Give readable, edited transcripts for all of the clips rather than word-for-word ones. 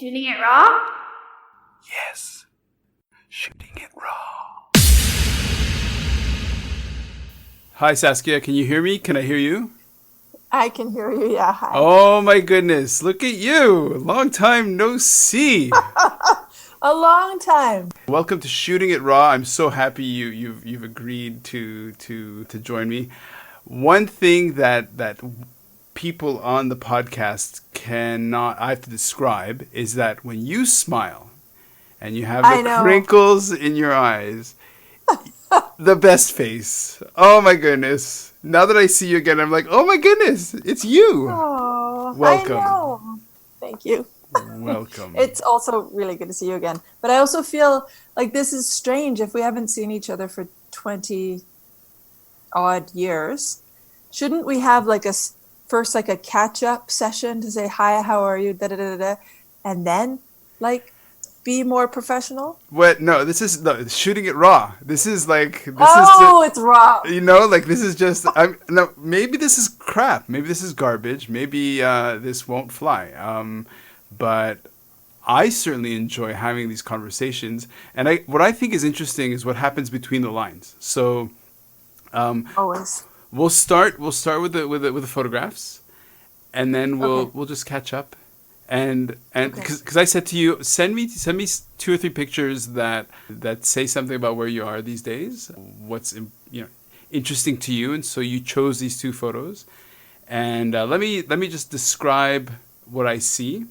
Shooting it raw? Yes. Shooting it raw. Hi, Saskia. Can you hear me? Can I hear you? I can hear you, yeah. Hi. Oh, my goodness. Look at you. Long time no see. A long time. Welcome to Shooting It Raw. I'm so happy you've agreed to join me. One thing that people on the podcast I have to describe is that when you smile and you have the crinkles in your eyes, the best face. Oh my goodness. Now that I see you again, I'm like, oh my goodness, it's you. Oh, welcome. I know. Thank you. Welcome. It's also really good to see you again. But I also feel like this is strange if we haven't seen each other for 20 odd years. Shouldn't we have first a catch-up session to say, hi, how are you, da-da-da-da, and then be more professional? What? No, this is Shooting It Raw. This is it's raw. This is just, maybe this is crap. Maybe this is garbage. Maybe this won't fly. But I certainly enjoy having these conversations. And what I think is interesting is what happens between the lines. So, always. We'll start with the photographs, and then we'll just catch up, and because I said to you, send me 2 or 3 pictures that say something about where you are these days, what's interesting to you, and so you chose these 2 photos, and let me just describe what I see,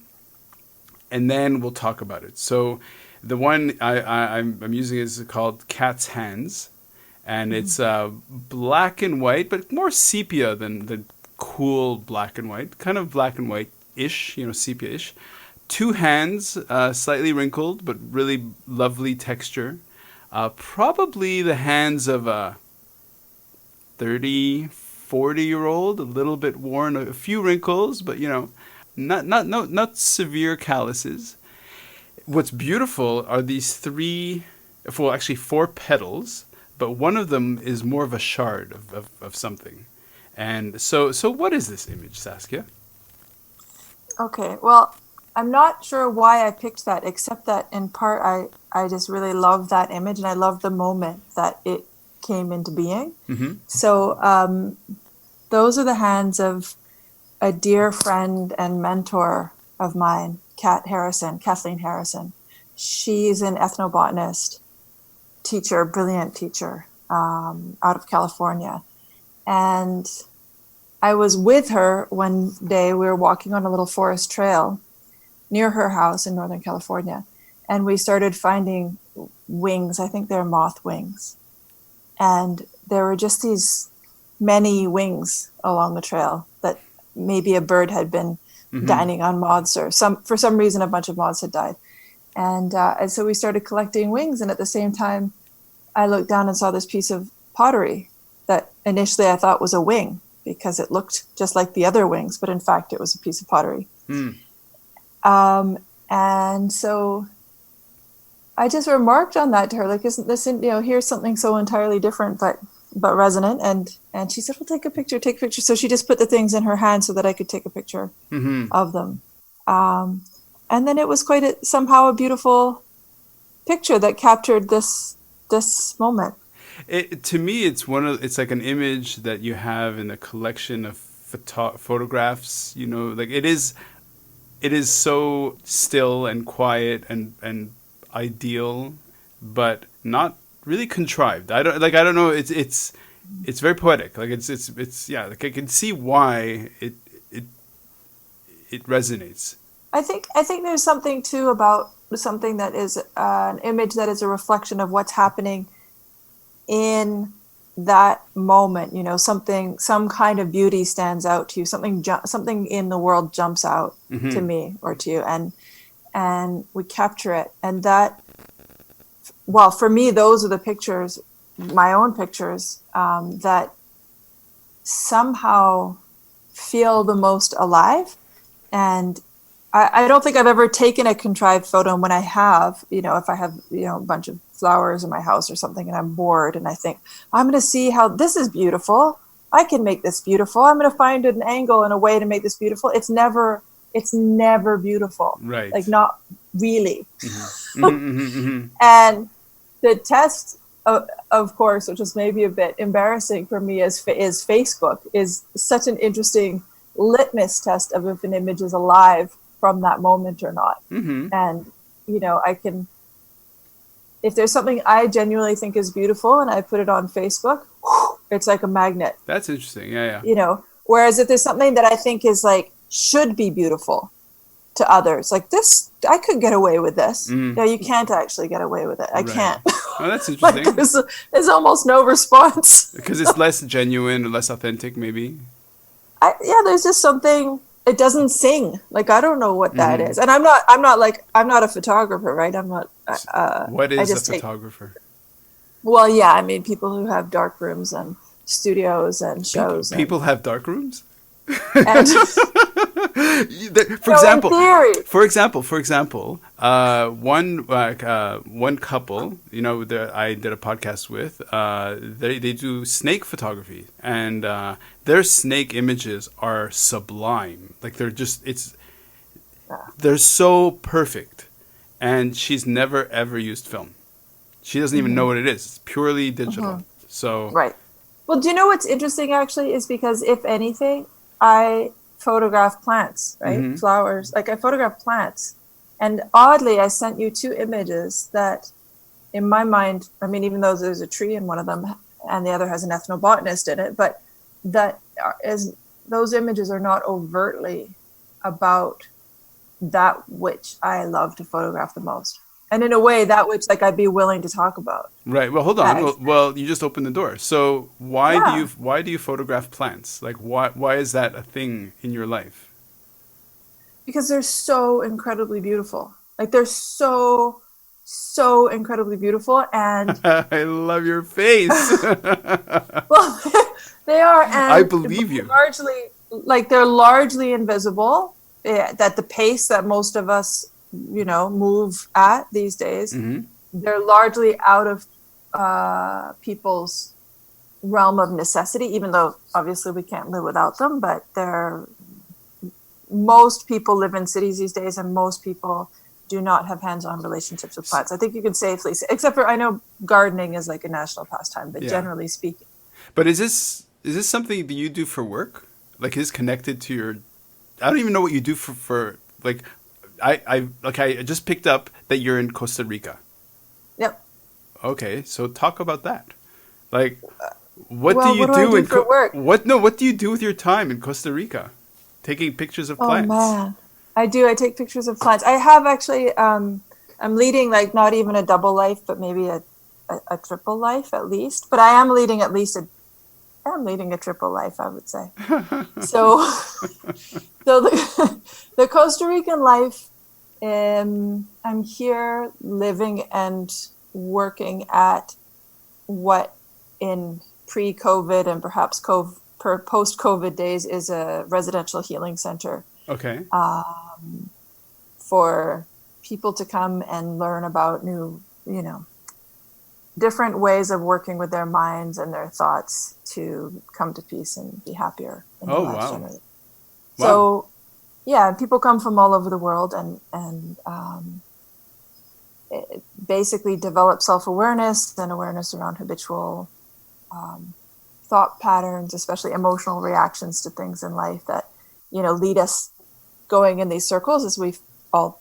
and then we'll talk about it. So the one I'm using is called Cat's Hands. And it's black and white, but more sepia than the cool black and white. Kind of black and white-ish, sepia-ish. 2 hands, slightly wrinkled, but really lovely texture. Probably the hands of a 30, 40-year-old, a little bit worn, a few wrinkles, but, not severe calluses. What's beautiful are these 4 petals. But one of them is more of a shard of something. And so what is this image, Saskia? Okay, well, I'm not sure why I picked that, except that in part I just really love that image, and I love the moment that it came into being. Mm-hmm. So those are the hands of a dear friend and mentor of mine, Kathleen Harrison. She's an ethnobotanist. Teacher, brilliant teacher, out of California. And I was with her one day. We were walking on a little forest trail near her house in Northern California. And we started finding wings. I think they're moth wings. And there were just these many wings along the trail that maybe a bird had been dining on moths, or for some reason a bunch of moths had died. And so we started collecting wings, and at the same time, I looked down and saw this piece of pottery that initially I thought was a wing because it looked just like the other wings, but in fact it was a piece of pottery. And so I just remarked on that to her, isn't this, here's something so entirely different but resonant. And she said, well, take a picture. So she just put the things in her hand so that I could take a picture of them. And then it was somehow a beautiful picture that captured this moment. To me, it's like an image that you have in a collection of photographs. It is so still and quiet and ideal, but not really contrived. I don't know. It's very poetic. I can see why it resonates. I think there's something too about something that is an image that is a reflection of what's happening in that moment. Some kind of beauty stands out to you. Something in the world jumps out to me or to you, and we capture it. And that, well, for me, those are the pictures, my own pictures, that somehow feel the most alive. And I don't think I've ever taken a contrived photo. And when I have, if I have, a bunch of flowers in my house or something and I'm bored and I think, I'm going to see how this is beautiful. I can make this beautiful. I'm going to find an angle and a way to make this beautiful. It's never it's never beautiful. Right. Like not really. Mm-hmm. Mm-hmm. And the test, of course, which is maybe a bit embarrassing for me, is Facebook, is such an interesting litmus test of if an image is alive from that moment or not. Mm-hmm. And, if there's something I genuinely think is beautiful and I put it on Facebook, it's like a magnet. That's interesting. Yeah. Whereas if there's something that I think is like, should be beautiful to others, like this, I could get away with this. No, you can't actually get away with it. I can't. Oh, that's interesting. Like there's almost no response. Because it's less genuine or less authentic, maybe. There's just something. It doesn't sing. Like I don't know what that is, and I'm not a photographer, right? I'm not. What is a photographer? Well, yeah, I mean, people who have dark rooms and studios and shows. People have dark rooms? And, for example, one couple, that I did a podcast with, they do snake photography, and their snake images are sublime. Like they're so perfect, and she's never ever used film. She doesn't even know what it is. It's purely digital. So right. Well, do you know what's interesting actually is because if anything, I photograph plants, right? Flowers. Like I photograph plants. And oddly, I sent you 2 images that in my mind, I mean, even though there's a tree in one of them and the other has an ethnobotanist in it, but those images are not overtly about that which I love to photograph the most. And in a way, that which like I'd be willing to talk about. Right. Well, hold on. Well, you just opened the door. So why do you photograph plants? Like why is that a thing in your life? Because they're so incredibly beautiful. Like they're so incredibly beautiful, and I love your face. Well, they are, and I believe you. They're largely invisible. At the pace that most of us move at these days, they're largely out of people's realm of necessity, even though obviously we can't live without them, but most people live in cities these days, and most people do not have hands-on relationships with plants. I think you can safely say, except for I know gardening is like a national pastime, but generally speaking. But is this something that you do for work? Like is connected to your, I don't even know what you do for like, I just picked up that you're in Costa Rica. Yep. Okay, so talk about that. Like, what do you do for work? What do you do with your time in Costa Rica? Taking pictures of plants. Oh man, I do. I take pictures of plants. I have actually. I'm leading like not even a double life, but maybe a triple life at least. But I am leading at least I'm leading a triple life, I would say. So the Costa Rican life. I'm here living and working at what in pre-COVID and perhaps post-COVID days is a residential healing center. Okay. For people to come and learn about new, different ways of working with their minds and their thoughts to come to peace and be happier in their lives generally. Wow. So, yeah, people come from all over the world and basically develop self-awareness and awareness around habitual thought patterns, especially emotional reactions to things in life that, lead us going in these circles, as we all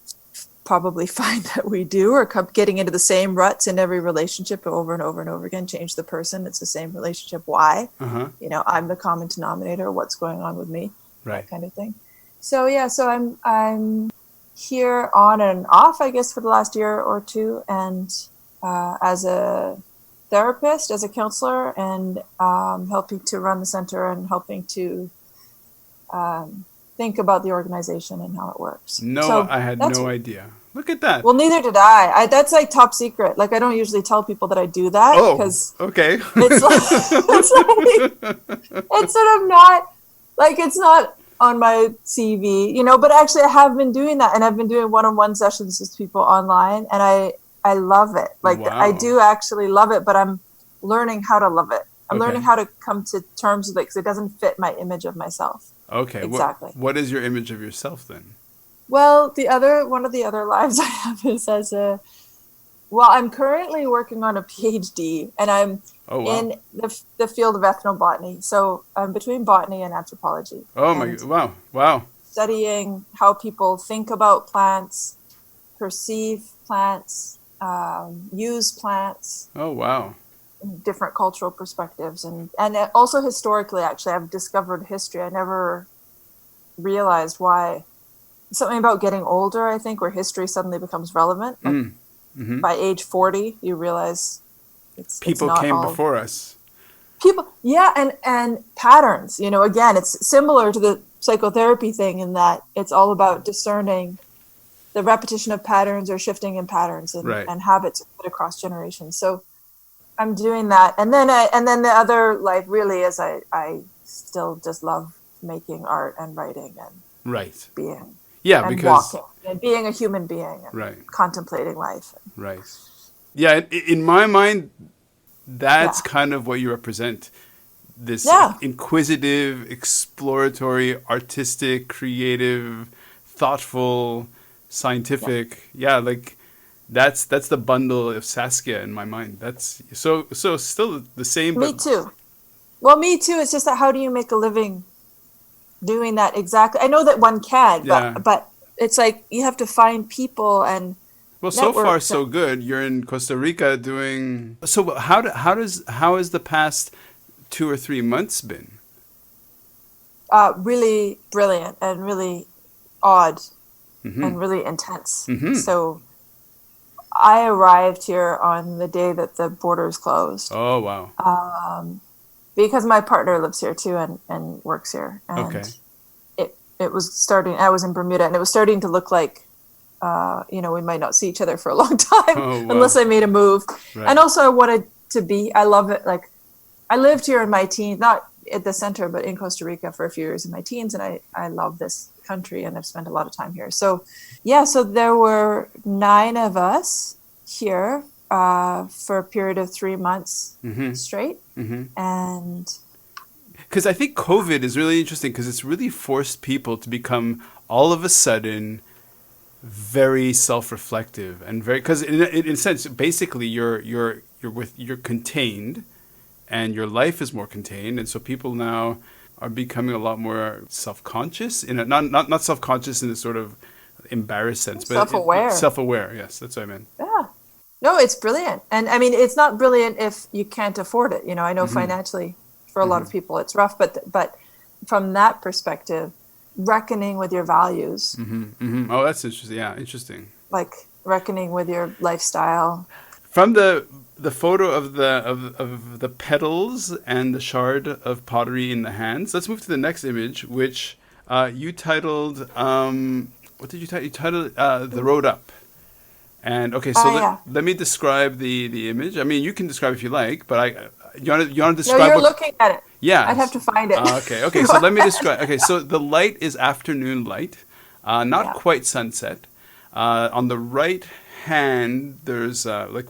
probably find that we do, or getting into the same ruts in every relationship over and over and over again. Change the person, it's the same relationship. Why? I'm the common denominator. What's going on with me? Right. That kind of thing. So I'm here on and off, I guess, for the last year or two, and as a therapist, as a counselor, and helping to run the center and helping to think about the organization and how it works. I had no idea. Look at that. Well, neither did I. That's like top secret. Like I don't usually tell people that I do that. Oh, okay. It's sort of not like it's not on my CV, but actually I have been doing that, and I've been doing one-on-one sessions with people online, and I love it. Like I do actually love it, but I'm learning how to love it. I'm learning how to come to terms with it because it doesn't fit my image of myself. Okay. Exactly. What is your image of yourself then? Well, one of the other lives I have is I'm currently working on a PhD, and I'm Oh wow. in the field of ethnobotany. So I'm between botany and anthropology, Oh my, and wow. Wow. studying how people think about plants, perceive plants, use plants, Oh wow. different cultural perspectives, and also historically. Actually, I've discovered history. I never realized why. Something about getting older, I think, where history suddenly becomes relevant. Like by age 40, you realize it's People not came all before us. people. Yeah, and patterns. Again, it's similar to the psychotherapy thing in that it's all about discerning the repetition of patterns or shifting in patterns Right. and habits across generations. So I'm doing that, and then the other life really is I still just love making art and writing and Right. being Yeah, and because walking and being a human being and right. contemplating life. Right. Yeah, in my mind, that's Yeah. kind of what you represent. This Yeah. inquisitive, exploratory, artistic, creative, thoughtful, Yeah. scientific. Yeah, like that's the bundle of Saskia in my mind. That's so still the same, Me but too. Well, me too. It's just that how do you make a living doing that exactly? I know that one can, yeah. but it's like you have to find people and Well, so far networks. so good. You're in Costa Rica doing. So how has the past 2 or 3 months been? Really brilliant and really odd Mm-hmm. and really intense. Mm-hmm. So I arrived here on the day that the borders closed Oh wow. because my partner lives here too and works here. Okay. And it was starting, I was in Bermuda, and it was starting to look like, we might not see each other for a long time Oh wow. unless I made a move. Right. And also I wanted I love it. Like I lived here in my teens, not at the center, but in Costa Rica for a few years in my teens. And I love this country and I've spent a lot of time here. So yeah, so there were 9 of us here for a period of 3 months straight. And Because I think COVID is really interesting because it's really forced people to become all of a sudden very self-reflective and very because in a sense basically you're contained and your life is more contained, and so people now are becoming a lot more self-conscious in a not self-conscious in a sort of embarrassed sense, but self-aware. self-aware. Yes, that's what I meant. Yeah. No, it's brilliant. And I mean, it's not brilliant if you can't afford it. I know financially for a lot of people it's rough, but from that perspective, reckoning with your values, Oh, that's interesting. Yeah, interesting. like reckoning with your lifestyle. From the photo of the petals and the shard of pottery in the hands, let's move to the next image, which you titled. What did you title? You titled "The Road Up." And okay, so Yeah. let me describe the image. I mean, you can describe if you like, but you want to No, describe you're what? looking at it. Yeah. I'd have to find it. Okay. So let me describe. Okay, so the light is afternoon light, not Yeah. quite sunset. On the right hand, there's like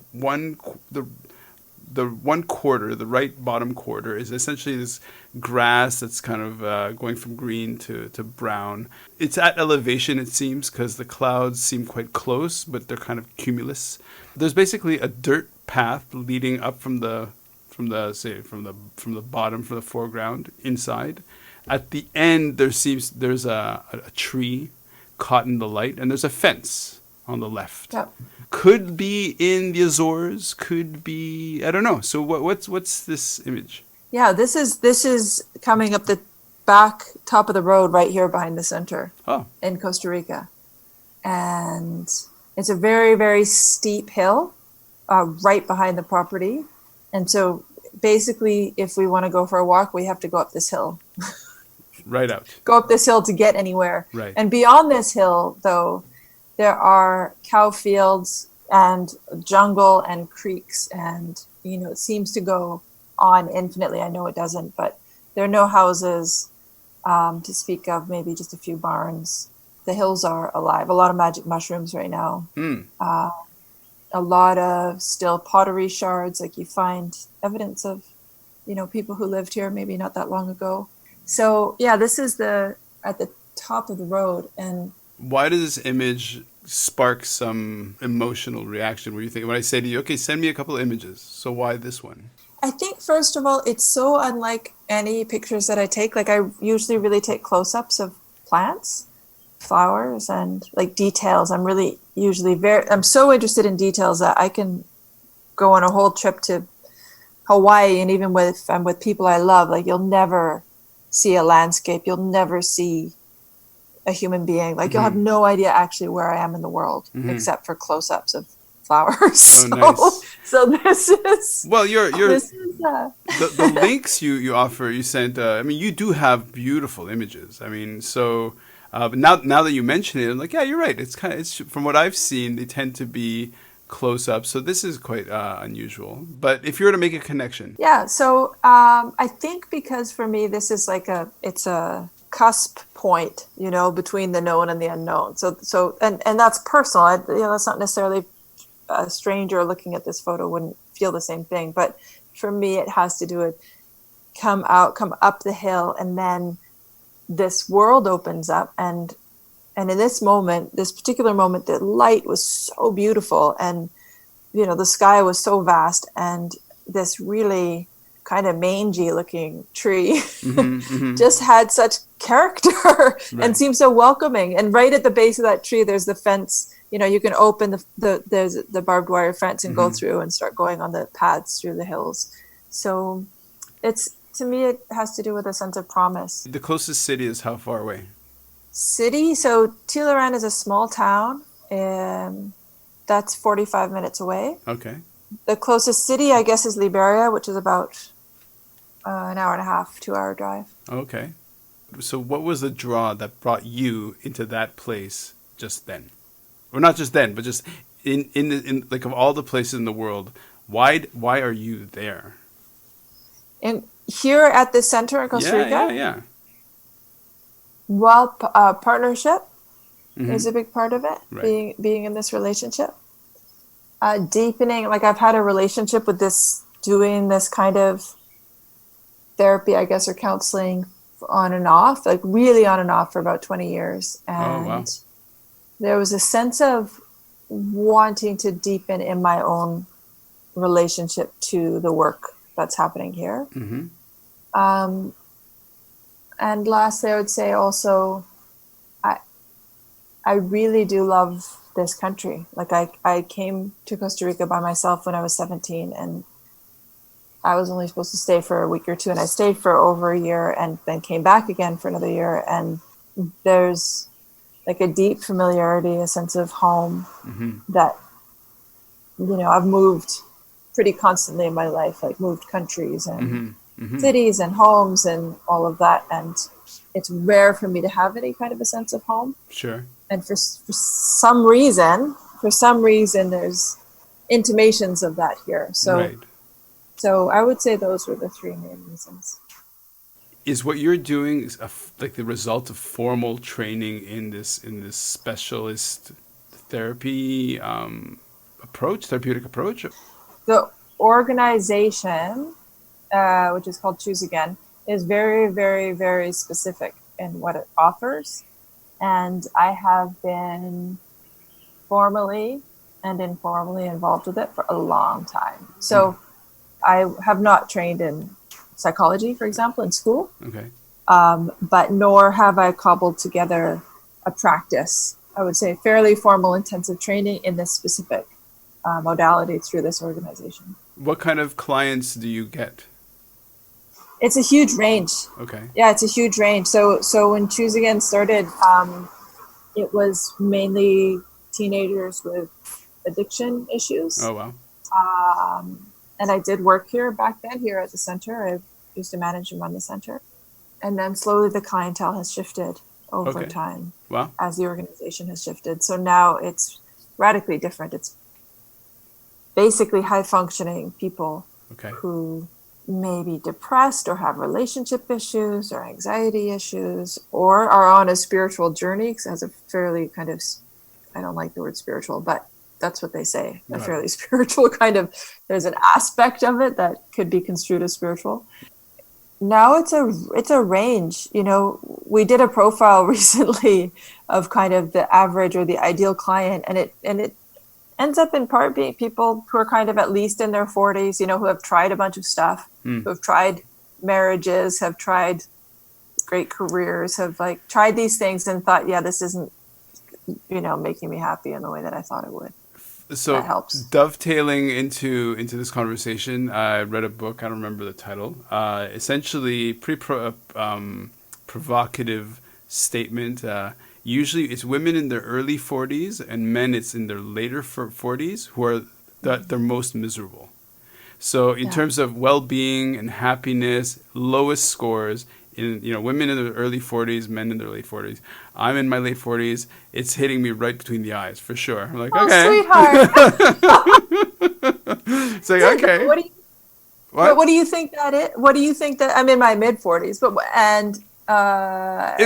the one quarter, the right bottom quarter, is essentially this grass that's kind of going from green to brown. It's at elevation, it seems, because the clouds seem quite close, but they're kind of cumulus. There's basically a dirt path leading up from the bottom, from the foreground inside. At the end, there's a tree caught in the light, and there's a fence on the left. Yep. Could be in the Azores, could be, I don't know. So what's this image? Yeah, this is coming up the back top of the road right here behind the center in Costa Rica. And it's a very, very steep hill right behind the property. And so basically, if we want to go for a walk, we have to go up this hill. Right out. Go up this hill to get anywhere. Right. And beyond this hill, though, there are cow fields and jungle and creeks. And, it seems to go on infinitely. I know it doesn't, but there are no houses to speak of, maybe just a few barns. The hills are alive. A lot of magic mushrooms right now. A lot of still pottery shards, like you find evidence of, people who lived here maybe not that long ago. So yeah, this is at the top of the road, and Why does this image spark some emotional reaction where you think, when I say to you, okay, send me a couple of images, so why this one? I think, first of all, it's so unlike any pictures that I take. Like, I usually really take close-ups of plants, flowers, and like details. I'm really usually I'm so interested in details that I can go on a whole trip to Hawaii, and even if I'm with people I love, like, you'll never see a landscape, you'll never see a human being. Like, you'll have no idea actually where I am in the world, except for close-ups of flowers. Oh, nice. So this is, well, this is the links you offer, you sent. I mean, you do have beautiful images. I mean, so but now that you mention it, I'm like, yeah, you're right. It's from what I've seen, they tend to be close up. So this is quite unusual. But if you were to make a connection, yeah. So I think because for me, this is like it's a cusp point, between the known and the unknown. So and that's personal. That's not necessarily a stranger looking at this photo wouldn't feel the same thing. But for me, it has to do with come up the hill, and then this world opens up. And in this particular moment, the light was so beautiful, and, the sky was so vast, and this really kind of mangy looking tree just had such character and seemed so welcoming. And right at the base of that tree, there's the fence. You can open there's the barbed wire fence and go through and start going on the paths through the hills. So to me, it has to do with a sense of promise. The closest city is how far away? City? So Tilaran is a small town. That's 45 minutes away. Okay. The closest city, I guess, is Liberia, which is about an hour and a half, 2-hour drive. Okay. So what was the draw that brought you into that place just then? Or not just then, but just in like, of all the places in the world, why are you there? And here at the center in Costa Rica? Yeah. Well, partnership is a big part of it, right. being in this relationship. Deepening, like, I've had a relationship with doing this kind of therapy, I guess, or counseling on and off, like really on and off for about 20 years. And there was a sense of wanting to deepen in my own relationship to the work that's happening here. And lastly, I would say also, I really do love this country. Like, I came to Costa Rica by myself when I was 17, and I was only supposed to stay for a week or two, and I stayed for over a year and then came back again for another year. And there's like a deep familiarity, a sense of home that, I've moved pretty constantly in my life, like moved countries and cities and homes and all of that. And it's rare for me to have any kind of a sense of home. Sure. And for some reason, there's intimations of that here. So I would say those were the three main reasons. Is what you're doing like the result of formal training in this specialist therapy therapeutic approach? The organization, which is called Choose Again, is very, very, very specific in what it offers. And I have been formally and informally involved with it for a long time. So I have not trained in psychology, for example, in school. Okay. But nor have I cobbled together a practice, I would say fairly formal intensive training in this specific modality through this organization. What kind of clients do you get? It's a huge range. Okay. Yeah, it's a huge range. So when Choose Again started, it was mainly teenagers with addiction issues. Oh, wow. And I did work here back then, here at the center. I used to manage and run the center. And then slowly the clientele has shifted over time. Wow. As the organization has shifted. So now it's radically different. It's basically high-functioning people who may be depressed or have relationship issues or anxiety issues or are on a spiritual journey, because it has a fairly kind of, I don't like the word spiritual, but that's what they say, a fairly spiritual kind of, there's an aspect of it that could be construed as spiritual. now it's a range. You know, we did a profile recently of kind of the average or the ideal client, and it ends up in part being people who are kind of at least in their 40s, you know, who have tried a bunch of stuff, who have tried marriages, have tried great careers, have like tried these things and thought, yeah, this isn't, you know, making me happy in the way that I thought it would. So that helps. Dovetailing into this conversation, I read a book. I don't remember the title. Essentially, pretty provocative statement. Usually, it's women in their early 40s and men it's in their later 40s who are they're most miserable. So in terms of well-being and happiness, lowest scores in, you know, women in their early 40s, men in their late 40s. I'm in my late 40s. It's hitting me right between the eyes for sure. I'm like, okay, sweetheart. it's like, okay. What do you think that is? What do you think that I'm in my mid 40s? But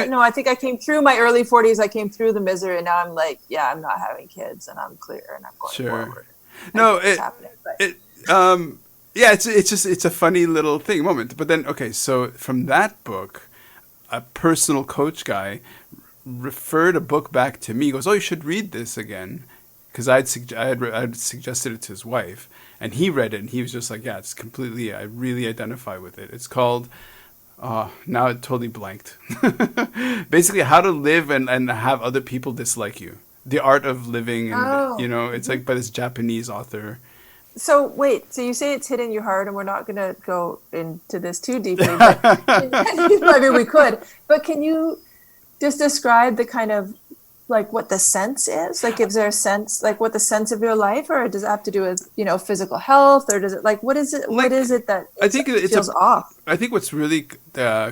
no, I think I came through my early 40s. I came through the misery, and now I'm like, yeah, I'm not having kids, and I'm clear, and I'm going forward. No, yeah, it's a funny little moment. But then, okay, so from that book, a personal coach guy referred a book back to me. He goes, "Oh, you should read this again," because I'd suggested it to his wife, and he read it, and he was just like, "Yeah, it's completely. I really identify with it." It's called. Now it totally blanked. Basically, how to live and have other people dislike you. The art of living, and you know, it's like by this Japanese author. So wait, so you say it's hitting you hard, and we're not going to go into this too deeply, but I mean, we could. But can you just describe the kind of like what the sense is? Like, is there a sense, like what the sense of your life, or does it have to do with, you know, physical health, or does it like what is it? Like, what is it that I think it feels off? I think what's really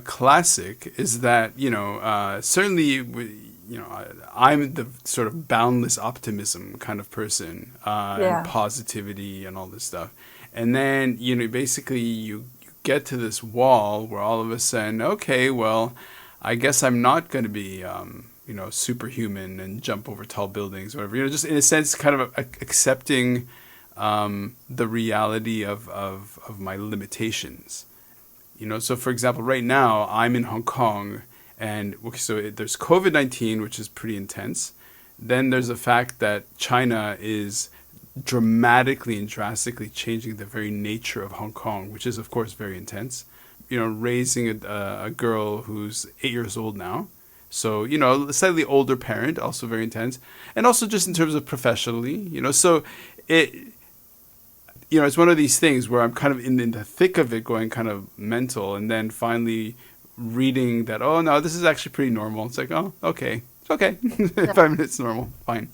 classic is that, you know, certainly. You know, I'm the sort of boundless optimism kind of person, and positivity and all this stuff. And then, you know, basically you get to this wall where all of a sudden, okay, well, I guess I'm not going to be, you know, superhuman and jump over tall buildings or whatever. You know, just in a sense, kind of accepting the reality of my limitations. You know, so for example, right now I'm in Hong Kong. And so there's COVID-19, which is pretty intense. Then there's the fact that China is dramatically and drastically changing the very nature of Hong Kong, which is, of course, very intense. You know, raising a girl who's 8 years old now. So, you know, a slightly older parent, also very intense. And also just in terms of professionally, you know, so it, you know, it's one of these things where I'm kind of in the thick of it going kind of mental, and then finally reading that, oh no, this is actually pretty normal. It's like, oh, okay, it's okay. 5 minutes normal, fine.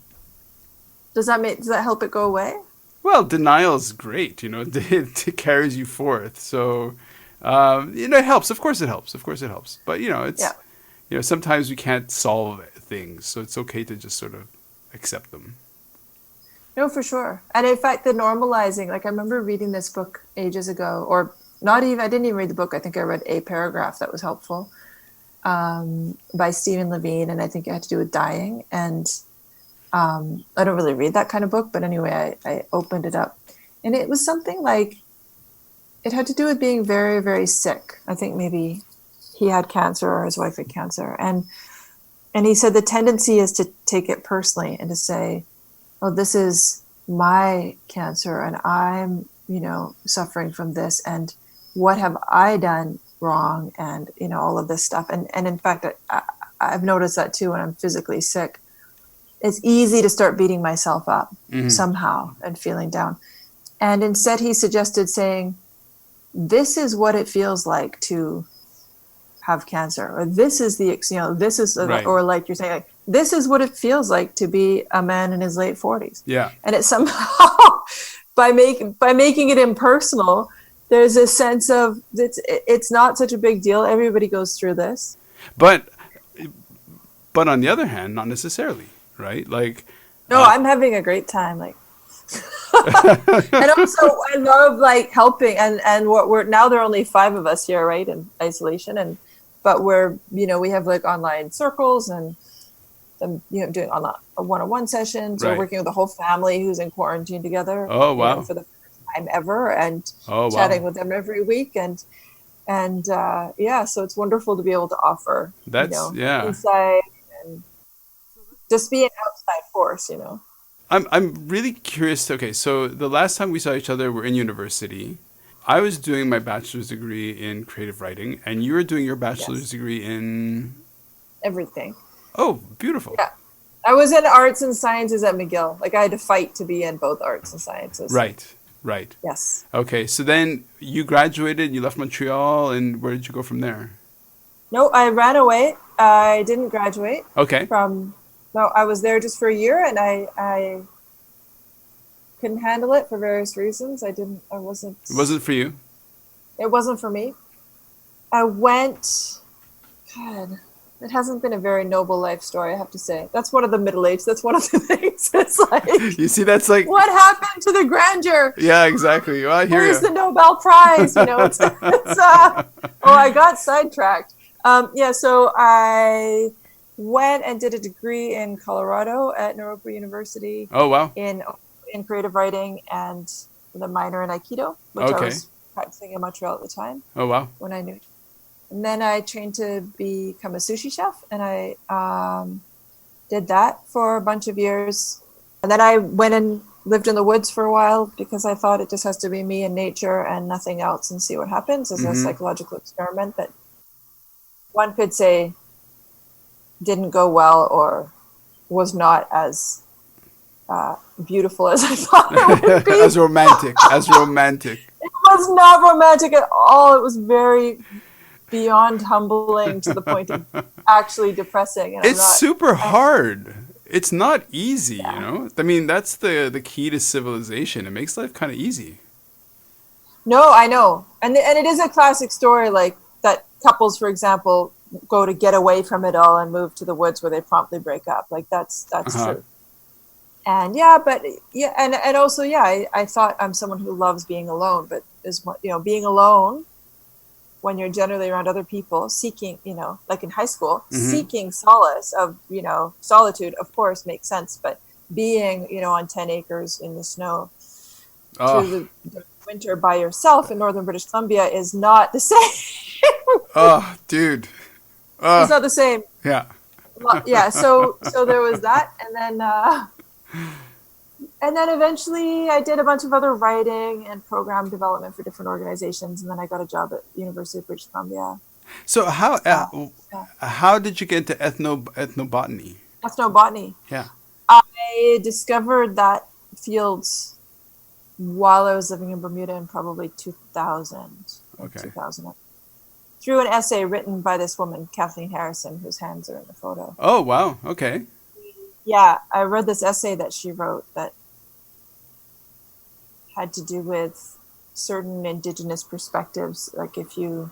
Does that help it go away? Well, denial is great, you know. It carries you forth. So, you know, it helps. Of course, it helps. But you know, it's you know, sometimes we can't solve things, so it's okay to just sort of accept them. No, for sure. And in fact, the normalizing. Like I remember reading this book ages ago, or not even, I didn't even read the book. I think I read a paragraph that was helpful by Stephen Levine, and I think it had to do with dying. And I don't really read that kind of book, but anyway, I opened it up. And it was something like, it had to do with being very, very sick. I think maybe he had cancer or his wife had cancer. And he said the tendency is to take it personally and to say, oh, this is my cancer and I'm, you know, suffering from this, and what have I done wrong, and you know, all of this stuff. And in fact, I've noticed that too when I'm physically sick. It's easy to start beating myself up somehow and feeling down. And instead he suggested saying, this is what it feels like to have cancer, or this is the, you know, this is, right. Or like you're saying, like, this is what it feels like to be a man in his late 40s. Yeah. And it somehow, by making it impersonal, there's a sense of it's not such a big deal. Everybody goes through this. But on the other hand, not necessarily, right? Like, no, I'm having a great time. Like, and also I love like helping, and what we're now, there are only 5 of us here, right, in isolation, but we're, you know, we have like online circles and you know, doing one-on-one sessions. Right. We're working with the whole family who's in quarantine together. Oh wow! You know, for the first time ever, and chatting with them every week. And And so it's wonderful to be able to offer, That's yeah. insight and just be an outside force, I'm really curious. Okay, so the last time we saw each other, we're in university. I was doing my bachelor's degree in creative writing, and you were doing your bachelor's Yes, degree in. everything. Oh, beautiful. Yeah. I was in arts and sciences at McGill. Like I had to fight to be in both arts and sciences. Right, right. Yes. Okay, so then you graduated, you left Montreal, and where did you go from there? No, I ran away. I didn't graduate Okay, from. No, I was there just for a year, and I couldn't handle it for various reasons. I didn't. I wasn't. it wasn't for you. It wasn't for me. I went. God, it hasn't been a very noble life story, I have to say. That's one of the middle age. That's one of the things. It's like, You see, that's like, what happened to the grandeur? yeah, exactly. Well, I hear Where's you. the Nobel Prize? I got sidetracked. So I went and did a degree in Colorado at Naropa University Oh, wow. in creative writing and with a minor in Aikido, which I Okay. was practicing in Montreal at the time Oh, wow. when I knew. And then I trained to become a sushi chef, and I did that for a bunch of years. And then I went and lived in the woods for a while because I thought it just has to be me and nature and nothing else and see what happens as a psychological experiment that one could say didn't go well or was not as beautiful as I thought it would be. As romantic, as romantic. It was not romantic at all. It was very beyond humbling to the point of actually depressing. And It's super hard. It's not easy, you know? I mean, that's the key to civilization. It makes life kind of easy. No, I know. And it is a classic story, like that couples, for example, go to get away from it all and move to the woods where they promptly break up. Like that's true. And and also, I thought I'm someone who loves being alone, but being alone when you're generally around other people seeking, like in high school, seeking solace of, solitude, of course, makes sense. But being, on 10 acres in the snow through the winter by yourself in northern British Columbia is not the same. Oh, dude. It's not the same. Yeah. Well, yeah. So there was that. And then eventually I did a bunch of other writing and program development for different organizations. And then I got a job at the University of British Columbia. So how did you get into ethnobotany? Ethnobotany. Yeah. I discovered that field while I was living in Bermuda in probably 2000. Okay. 2000. Through an essay written by this woman, Kathleen Harrison, whose hands are in the photo. Oh, wow. Okay. Yeah, I read this essay that she wrote that had to do with certain indigenous perspectives. Like if you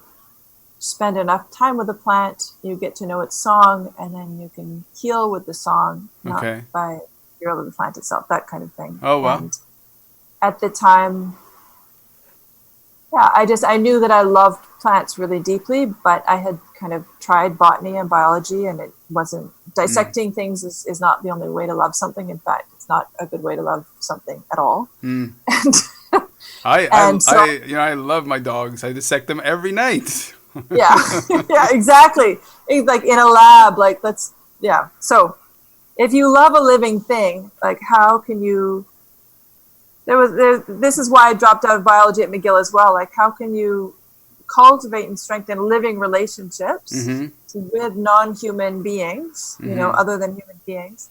spend enough time with a plant, you get to know its song, and then you can heal with the song, not by the material of the plant itself, that kind of thing. Oh, wow. And at the time, I knew that I loved plants really deeply, but I had kind of tried botany and biology, and it wasn't dissecting things is not the only way to love something. In fact, it's not a good way to love something at all. I love my dogs. I dissect them every night. Yeah, exactly. It's like in a lab, So if you love a living thing, like how can you, this is why I dropped out of biology at McGill as well. Like how can you cultivate and strengthen living relationships with non-human beings, other than human beings,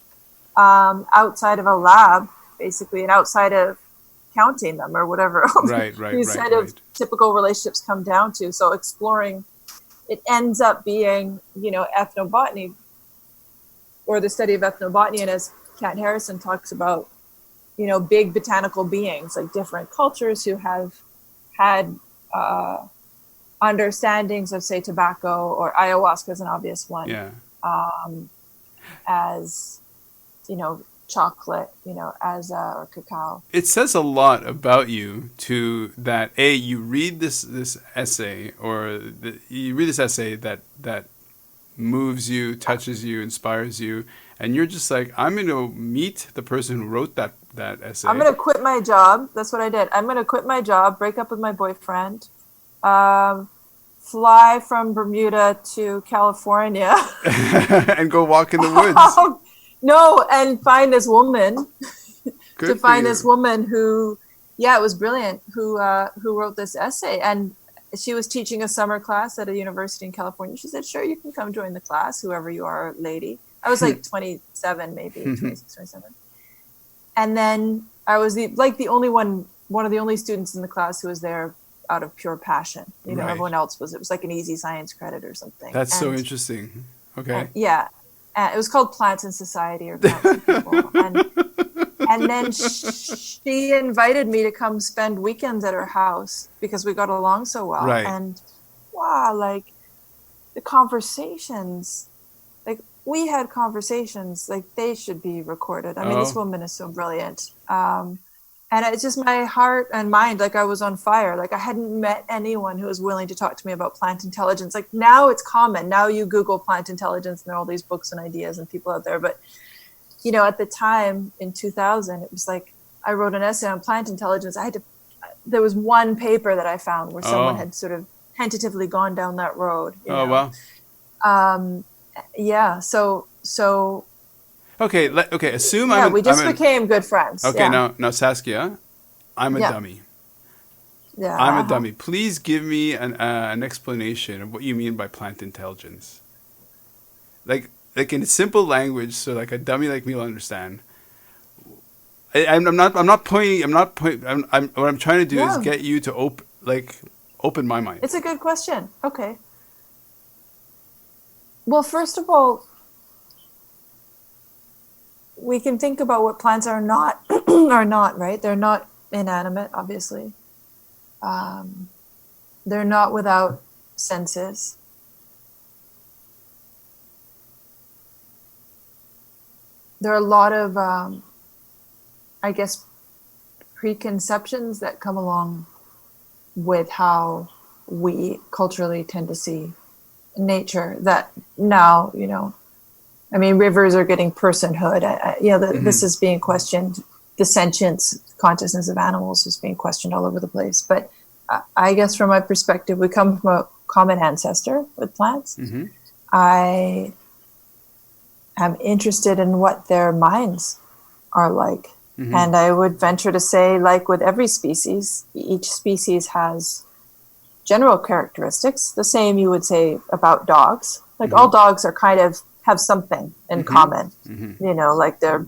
outside of a lab, basically, and outside of counting them or whatever else these kind of typical relationships come down to. So exploring, it ends up being, ethnobotany, or the study of ethnobotany. And as Kat Harrison talks about, big botanical beings, like different cultures who have had understandings of, say, tobacco, or ayahuasca is an obvious one. Yeah. As, chocolate, or cacao. It says a lot about you that you read this essay, or you read this essay that moves you, touches you, inspires you, and you're just like, I'm going to meet the person who wrote that essay. I'm going to quit my job. That's what I did. I'm going to quit my job, break up with my boyfriend, fly from Bermuda to California. And go walk in the woods. No, and find this woman. Good to find for this you. woman who, yeah, it was brilliant, who wrote this essay. And she was teaching a summer class at a university in California. She said, sure, you can come join the class, whoever you are, lady. I was like 27, maybe 26, 27. And then I was the only one of the only students in the class who was there out of pure passion. You know, Right. everyone else it was like an easy science credit or something. That's so interesting. Okay. Yeah. It was called Plants in Society or Plants and People. And then she invited me to come spend weekends at her house because we got along so well. Right. And wow, like the conversations, like we had conversations, like they should be recorded. I mean, this woman is so brilliant. And it's just my heart and mind, like I was on fire. Like I hadn't met anyone who was willing to talk to me about plant intelligence. Like now it's common. Now you Google plant intelligence and there are all these books and ideas and people out there. But, you know, at the time in 2000, it was like I wrote an essay on plant intelligence. There was one paper that I found where someone had sort of tentatively gone down that road. You know? Wow. Yeah. So. Okay. Assume we just became good friends. Okay. Yeah. Now, Saskia, I'm a dummy. Yeah. I'm a dummy. Please give me an explanation of what you mean by plant intelligence. Like in simple language, so like a dummy like me will understand. I'm not pointing. What I'm trying to do is get you to open my mind. It's a good question. Okay. Well, first of all, we can think about what plants are not, right? They're not inanimate, obviously. They're not without senses. There are a lot of, I guess, preconceptions that come along with how we culturally tend to see nature that now, you know, I mean, rivers are getting personhood. This is being questioned. The sentience, consciousness of animals is being questioned all over the place. But I guess from my perspective, we come from a common ancestor with plants. Mm-hmm. I am interested in what their minds are like. Mm-hmm. And I would venture to say, like with every species, each species has general characteristics. The same you would say about dogs. Like all dogs are kind of have something in common, you know, like there's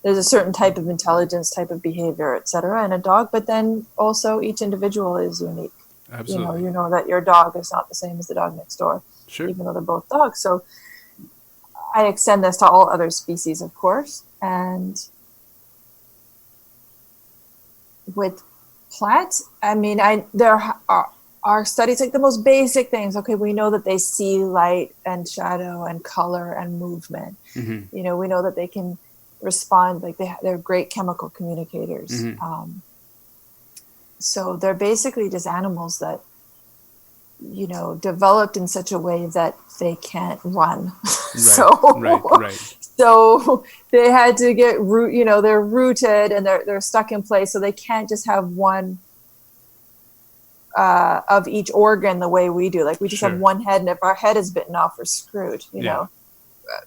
a certain type of intelligence, type of behavior, etc. in a dog, but then also each individual is unique. Absolutely. You know that your dog is not the same as the dog next door, even though they're both dogs. So I extend this to all other species, of course. And with plants, I mean, there are studies like the most basic things. Okay, we know that they see light and shadow and color and movement. Mm-hmm. You know, we know that they can respond, like they're great chemical communicators. Mm-hmm. So they're basically just animals that, you know, developed in such a way that they can't run. Right. So they had to get they're rooted and they're stuck in place. So they can't just have one of each organ the way we do. Like we just have one head, and if our head is bitten off, we're screwed, you know.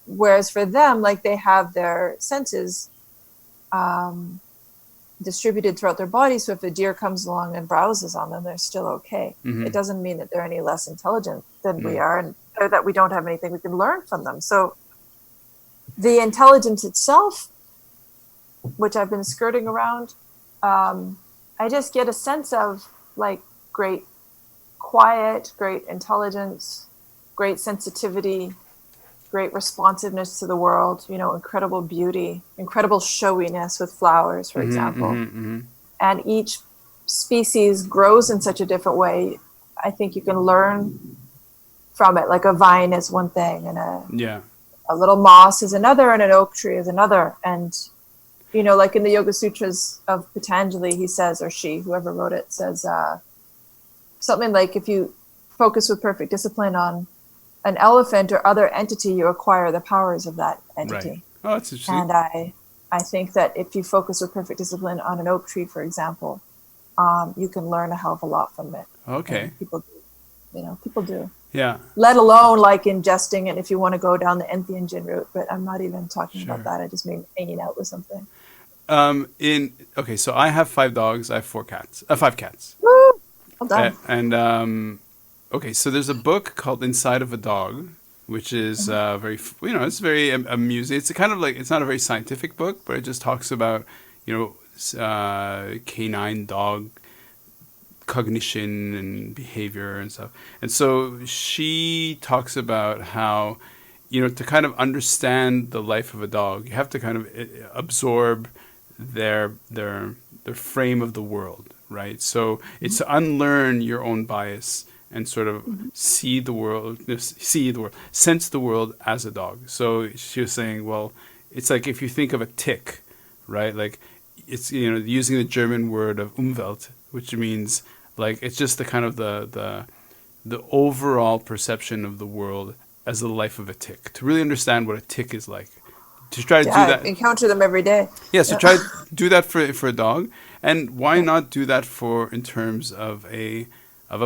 Whereas for them, like they have their senses distributed throughout their body. So if a deer comes along and browses on them, they're still okay. Mm-hmm. It doesn't mean that they're any less intelligent than we are, and or that we don't have anything we can learn from them. So the intelligence itself, which I've been skirting around, I just get a sense of like great quiet, great intelligence, great sensitivity, great responsiveness to the world, you know, incredible beauty, incredible showiness with flowers, for example. Mm-hmm. And each species grows in such a different way. I think you can learn from it. Like a vine is one thing, and a little moss is another, and an oak tree is another. And, you know, like in the Yoga Sutras of Patanjali, he says, or she, whoever wrote it, says something like, if you focus with perfect discipline on an elephant or other entity, you acquire the powers of that entity. Right. Oh, that's interesting. And I think that if you focus with perfect discipline on an oak tree, for example, you can learn a hell of a lot from it. Okay. People do. People do. Yeah. Let alone like ingesting it if you want to go down the entheogen route. But I'm not even talking about that. I just mean hanging out with something. So I have 5 dogs. I have 5 cats. Woo! Well done. So there's a book called Inside of a Dog, which is very, it's very amusing. It's kind of like, it's not a very scientific book, but it just talks about, canine dog cognition and behavior and stuff. And so she talks about how, to kind of understand the life of a dog, you have to kind of absorb their frame of the world, right? So it's to unlearn your own bias and sort of sense the world as a dog. So she was saying, well, it's like if you think of a tick, right? Like it's, using the German word of Umwelt, which means like it's just the kind of the overall perception of the world as the life of a tick. To really understand what a tick is like, to try to do that. I encounter them every day. Yeah, so try to do that for a dog, and why not do that in terms of a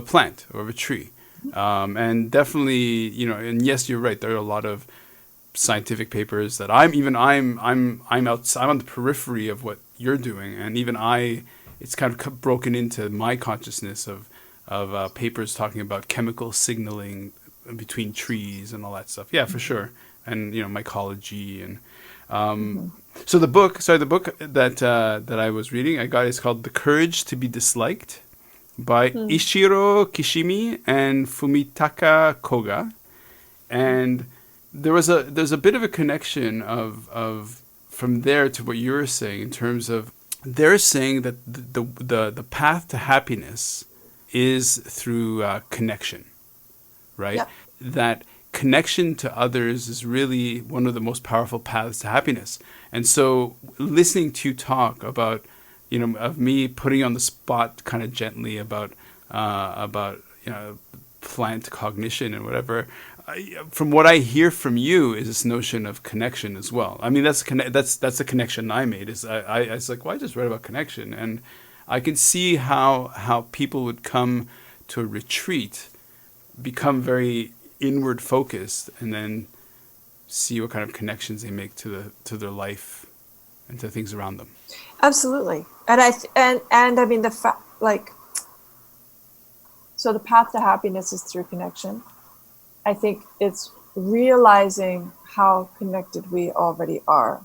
plant or of a tree, and definitely and yes, you're right. There are a lot of scientific papers that I'm on the periphery of what you're doing, and even it's kind of broken into my consciousness of papers talking about chemical signaling between trees and all that stuff. Yeah, for sure. And mycology and so the book that I was reading, is called The Courage to be Disliked by Ishiro Kishimi and Fumitaka Koga. And there's a bit of a connection of from there to what you're saying, in terms of they're saying that the path to happiness is through connection, right? Yeah. That connection to others is really one of the most powerful paths to happiness. And so listening to you talk about, of me putting you on the spot kind of gently about plant cognition and whatever, from what I hear from you is this notion of connection as well. I mean, that's the connection I made. Is I was like, well, I just read about connection, and I can see how people would come to a retreat, become very inward focused, and then see what kind of connections they make to their life and to things around them. Absolutely, and I mean so the path to happiness is through connection. I think it's realizing how connected we already are.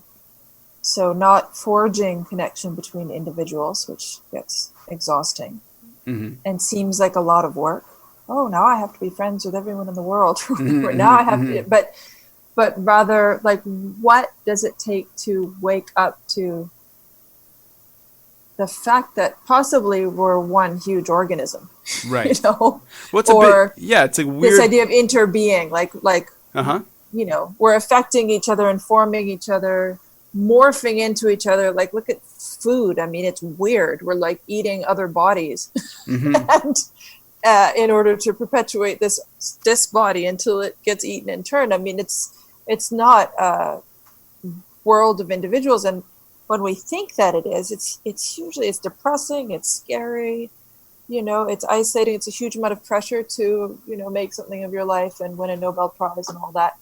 So not forging connection between individuals, which gets exhausting and seems like a lot of work. Oh, now I have to be friends with everyone in the world. Now I have to, but rather like, what does it take to wake up to the fact that possibly we're one huge organism, right? It's a weird, this idea of interbeing, like we're affecting each other, informing each other, morphing into each other. Like, look at food. I mean, it's weird. We're like eating other bodies, and in order to perpetuate this body until it gets eaten in turn. I mean, it's not a world of individuals, and when we think that it is, it's usually depressing, it's scary, it's isolating, it's a huge amount of pressure to, make something of your life and win a Nobel Prize and all that.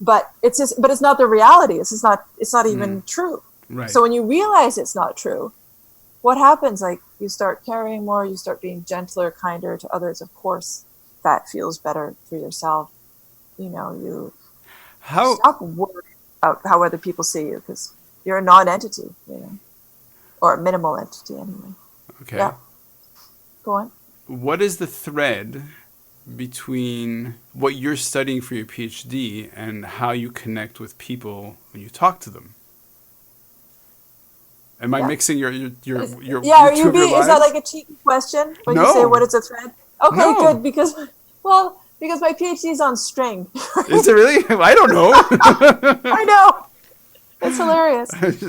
But it's not the reality. It's not even true. Right. So when you realize it's not true, what happens? Like, you start caring more, you start being gentler, kinder to others. Of course, that feels better for yourself. You stop worrying about how other people see you, because you're a non-entity, or a minimal entity anyway. Okay. Yeah. Go on. What is the thread between what you're studying for your PhD and how you connect with people when you talk to them? Am I mixing your Is your that like a cheeky question when you say what is a thread? Okay, good, because my PhD is on string. Is it really? I don't know. I know. It's hilarious. That's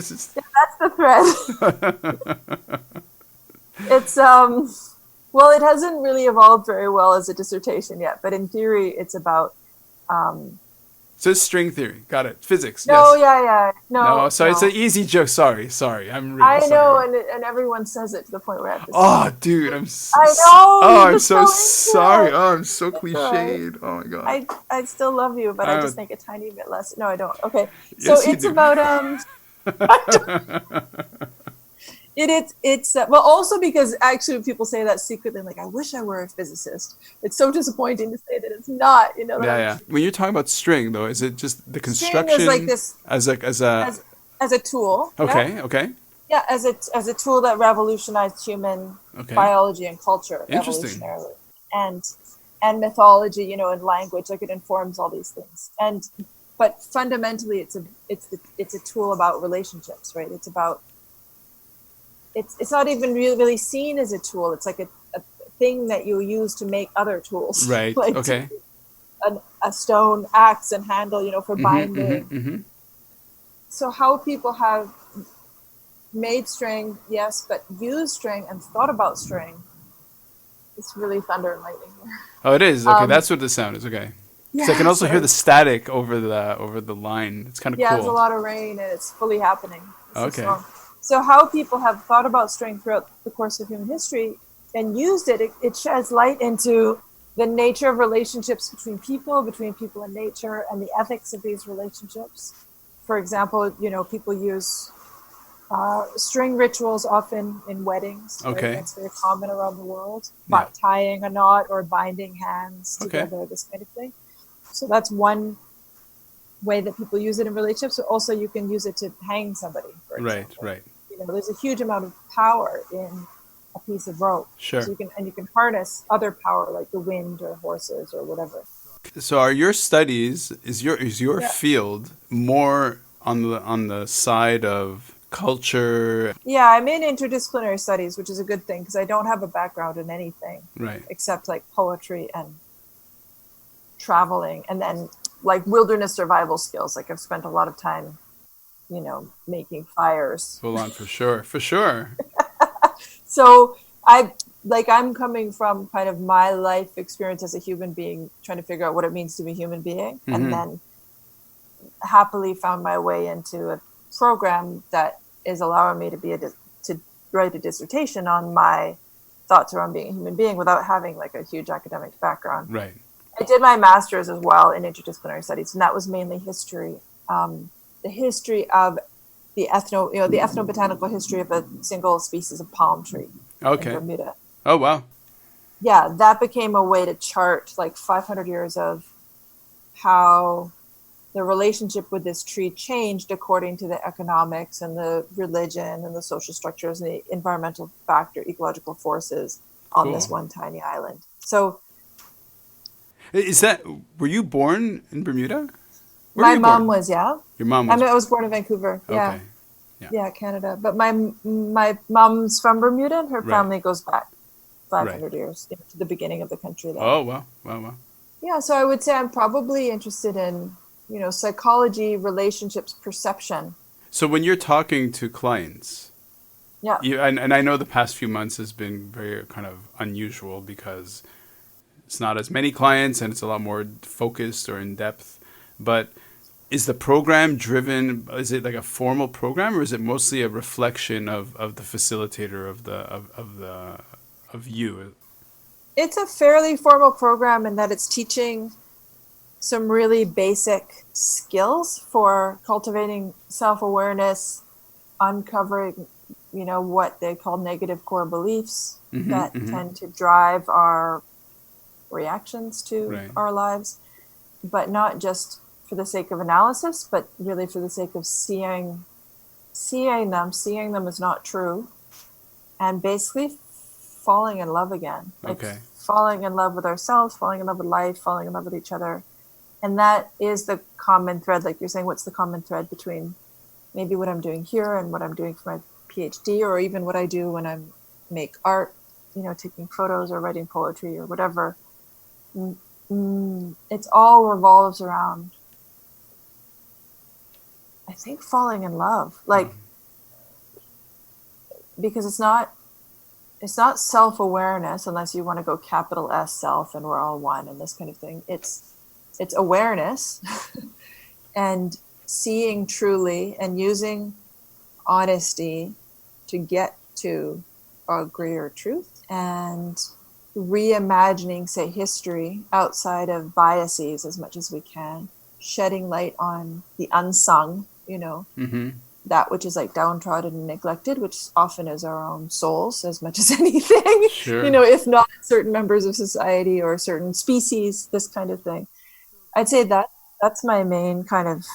the thread. It's it hasn't really evolved very well as a dissertation yet, but in theory it's about So it's string theory. Got it. Physics. No, Yes. yeah. No, sorry. No. It's an easy joke. Sorry. I'm really I know, sorry. and everyone says it to the point where I have to Oh, stop. dude, I know, oh, you're I'm just so so sorry. into it. Oh, I'm so It's all right. cliched. Oh my god. I still love you, but I Uh, just think a tiny bit less. No, I don't. Okay. So yes, you it's do. about it's well, also because actually people say that secretly, like I wish I were a physicist. It's so disappointing to say that it's not, that I'm Yeah. When you're talking about string, though, is it just the string is like construction this as a? as a tool. Yeah. Okay. Yeah, as a tool that revolutionized human Okay. biology and culture Interesting. evolutionarily, and mythology, and language. Like it informs all these things. But fundamentally, it's a tool about relationships, right? It's not even really seen as a tool. It's like a thing that you use to make other tools, Right. like Okay. a stone axe and handle, for Mhm. binding. Mhm. So how people have made string, yes, but used string and thought about string. It's really thunder and lightning here. Oh, it is. Okay, Um, that's what the sound is. Okay. Because I can yeah, also hear sorry. the static over the line. It's kind of Yeah, it's a cool. lot of rain and it's fully happening. It's a Okay. storm. So how people have thought about string throughout the course of human history and used it sheds light into the nature of relationships between people and nature, and the ethics of these relationships. For example, people use string rituals often in weddings, right? Okay. That's very common around the world. Yeah. Tying a knot or binding hands Okay. together, this kind of thing. So that's one way that people use it in relationships. Also, you can use it to hang somebody, for Right. example. Right. There's a huge amount of power in a piece of rope. Sure. So you can harness other power like the wind or horses or whatever. So are your studies is your Yeah. field more on the side of culture? Yeah, I'm in interdisciplinary studies, which is a good thing because I don't have a background in anything Right. except like poetry and traveling, and then like wilderness survival skills. Like I've spent a lot of time, making fires. Full on for sure. For sure. So I'm coming from kind of my life experience as a human being, trying to figure out what it means to be a human being, and then happily found my way into a program that is allowing me to write a dissertation on my thoughts around being a human being without having like a huge academic background. Right. I did my master's as well in interdisciplinary studies, and that was mainly history, the history of the ethnobotanical history of a single species of palm tree in Okay. Bermuda. Oh wow. Yeah, that became a way to chart like 500 years of how the relationship with this tree changed according to the economics and the religion and the social structures and the environmental ecological forces on this Cool. one tiny island. So Were you born in Bermuda? Where were my you mom born? was, yeah. Your mom I was. mean, I was born in Vancouver. Yeah. Okay. Yeah. Yeah, Canada. But my mom's from Bermuda, and her Right. family goes back 500 Right. years to the beginning of the country there. Oh wow. Wow. Yeah, so I would say I'm probably interested in, psychology, relationships, perception. So when you're talking to clients, Yeah. and I know the past few months has been very kind of unusual because it's not as many clients and it's a lot more focused or in depth. But is the program driven? Is it like a formal program, or is it mostly a reflection of the facilitator of you? It's a fairly formal program in that it's teaching some really basic skills for cultivating self-awareness, uncovering, what they call negative core beliefs that tend to drive our reactions to Right. our lives, but not just for the sake of analysis, but really for the sake of seeing them as not true, and basically falling in love again. Like Okay. falling in love with ourselves, falling in love with life, falling in love with each other. And that is the common thread. Like you're saying, what's the common thread between maybe what I'm doing here and what I'm doing for my PhD, or even what I do when I make art, taking photos or writing poetry or whatever. It's all revolves around, I think, falling in love. Like, because it's not self-awareness, unless you want to go capital S self and we're all one and this kind of thing. It's awareness and seeing truly and using honesty to get to a greater truth, and reimagining, say, history outside of biases as much as we can, shedding light on the unsung, that which is like downtrodden and neglected, which often is our own souls as much as anything, Sure. If not certain members of society or certain species, this kind of thing. I'd say that's my main kind of